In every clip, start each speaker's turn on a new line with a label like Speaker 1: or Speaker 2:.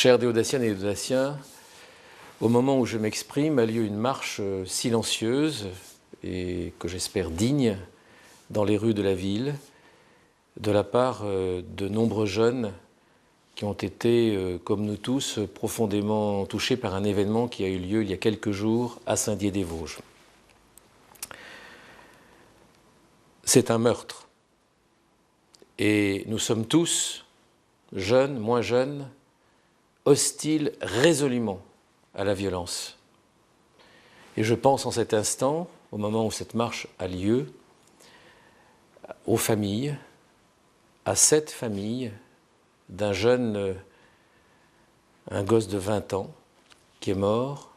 Speaker 1: Chers Déodaciennes et Déodaciens, au moment où je m'exprime, a lieu une marche silencieuse et que j'espère digne dans les rues de la ville, de la part de nombreux jeunes qui ont été, comme nous tous, profondément touchés par un événement qui a eu lieu il y a quelques jours à Saint-Dié-des-Vosges. C'est un meurtre. Et nous sommes tous, jeunes, moins jeunes, hostiles résolument à la violence. Et je pense en cet instant, au moment où cette marche a lieu, aux familles, à cette famille d'un jeune, un gosse de 20 ans, qui est mort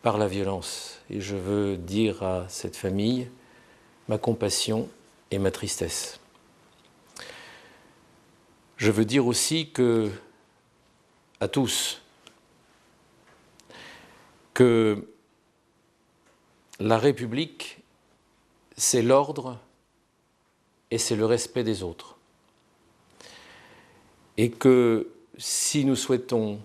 Speaker 1: par la violence. Et je veux dire à cette famille ma compassion et ma tristesse. Je veux dire aussi à tous, que la République, c'est l'ordre et c'est le respect des autres. Et que si nous souhaitons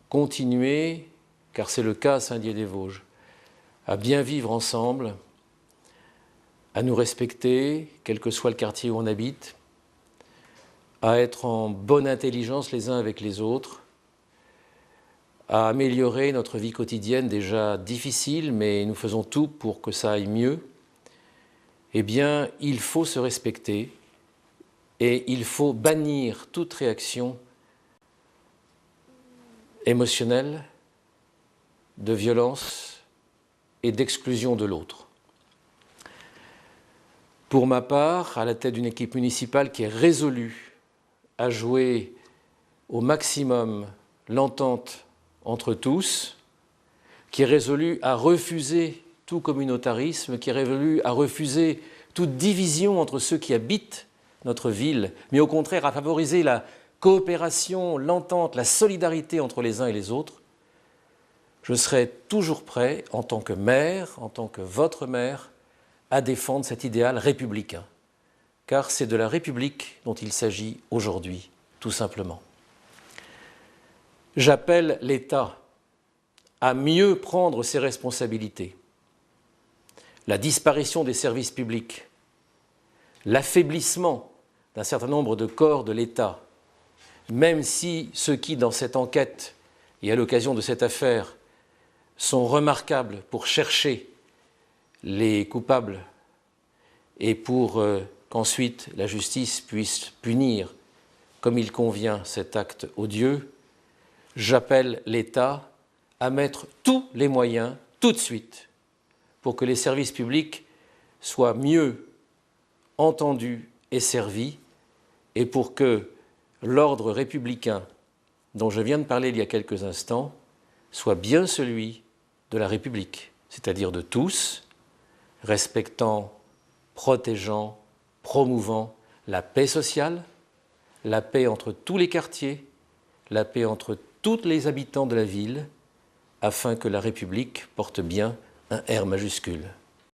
Speaker 1: continuer, car c'est le cas à Saint-Dié-des-Vosges, à bien vivre ensemble, à nous respecter, quel que soit le quartier où on habite, à être en bonne intelligence les uns avec les autres, à améliorer notre vie quotidienne déjà difficile, mais nous faisons tout pour que ça aille mieux, eh bien, il faut se respecter et il faut bannir toute réaction émotionnelle, de violence et d'exclusion de l'autre. Pour ma part, à la tête d'une équipe municipale qui est résolue à jouer au maximum l'entente entre tous, qui est résolu à refuser tout communautarisme, qui est résolu à refuser toute division entre ceux qui habitent notre ville, mais au contraire à favoriser la coopération, l'entente, la solidarité entre les uns et les autres, je serai toujours prêt, en tant que maire, en tant que votre maire, à défendre cet idéal républicain. Car c'est de la République dont il s'agit aujourd'hui, tout simplement. J'appelle l'État à mieux prendre ses responsabilités. La disparition des services publics, l'affaiblissement d'un certain nombre de corps de l'État, même si ceux qui, dans cette enquête et à l'occasion de cette affaire, sont remarquables pour chercher les coupables et pour qu'ensuite la justice puisse punir comme il convient cet acte odieux, j'appelle l'État à mettre tous les moyens, tout de suite, pour que les services publics soient mieux entendus et servis, et pour que l'ordre républicain dont je viens de parler il y a quelques instants soit bien celui de la République, c'est-à-dire de tous, respectant, protégeant, promouvant la paix sociale, la paix entre tous les quartiers, la paix entre tous les habitants de la ville, afin que la République porte bien un R majuscule.